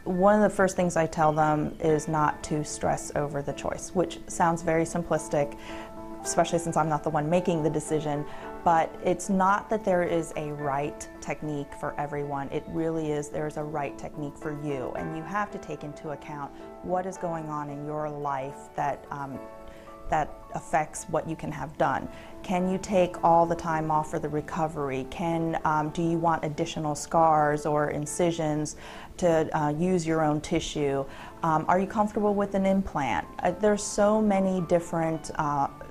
One of the first things I tell them is not to stress over the choice, which sounds very simplistic, especially since I'm not the one making the decision, but it's not that there is a right technique for everyone. It really is, there's a right technique for you, and you have to take into account what is going on in your life that affects what you can have done. Can you take all the time off for the recovery? Do you want additional scars or incisions to use your own tissue? Are you comfortable with an implant? There's so many different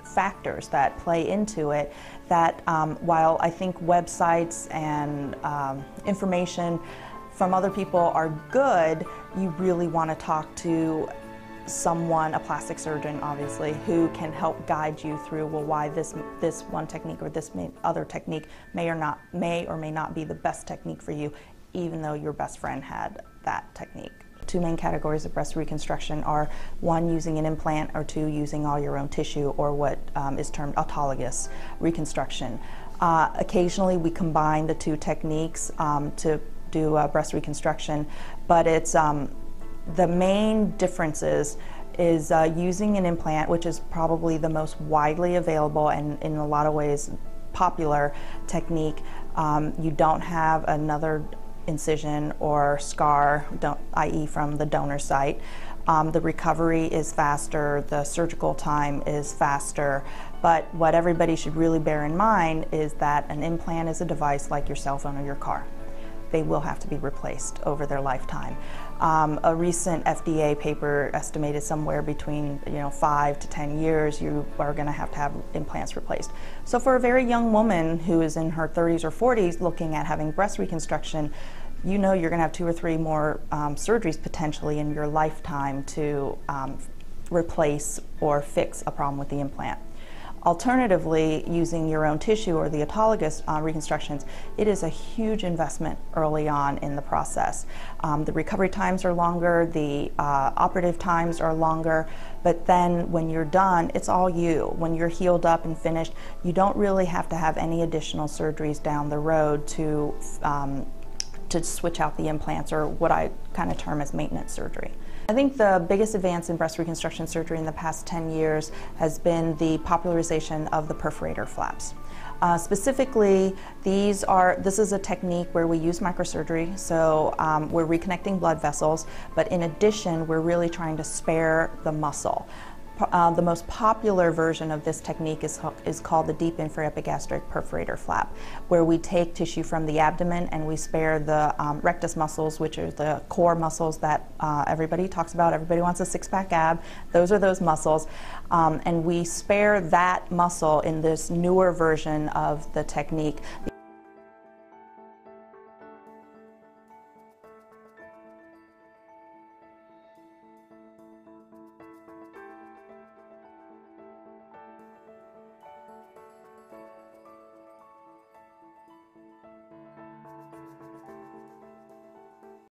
factors that play into it that while I think websites and information from other people are good, you really want to talk to someone, a plastic surgeon obviously, who can help guide you through, well, why this one technique or this other technique may or may not be the best technique for you, even though your best friend had that technique. Two main categories of breast reconstruction are one, using an implant, or two, using all your own tissue, or what is termed autologous reconstruction. Occasionally we combine the two techniques to do breast reconstruction, but it's the main differences is using an implant, which is probably the most widely available and in a lot of ways popular technique. You don't have another incision or scar, i.e. from the donor site. The recovery is faster, the surgical time is faster, but what everybody should really bear in mind is that an implant is a device like your cell phone or your car. They will have to be replaced over their lifetime. A recent FDA paper estimated somewhere between 5 to 10 years you are going to have implants replaced. So for a very young woman who is in her 30s or 40s looking at having breast reconstruction, you're going to have 2 or 3 more surgeries potentially in your lifetime to replace or fix a problem with the implant. Alternatively, using your own tissue or the autologous reconstructions, it is a huge investment early on in the process. The recovery times are longer, the operative times are longer, but then when you're done, it's all you. When you're healed up and finished, you don't really have to have any additional surgeries down the road to switch out the implants, or what I kind of term as maintenance surgery. I think the biggest advance in breast reconstruction surgery in the past 10 years has been the popularization of the perforator flaps. Specifically, this is a technique where we use microsurgery, so we're reconnecting blood vessels, but in addition, we're really trying to spare the muscle. The most popular version of this technique is called the deep infraepigastric perforator flap, where we take tissue from the abdomen and we spare the rectus muscles, which are the core muscles that everybody talks about. Everybody wants a six-pack ab. Those are those muscles. And we spare that muscle in this newer version of the technique.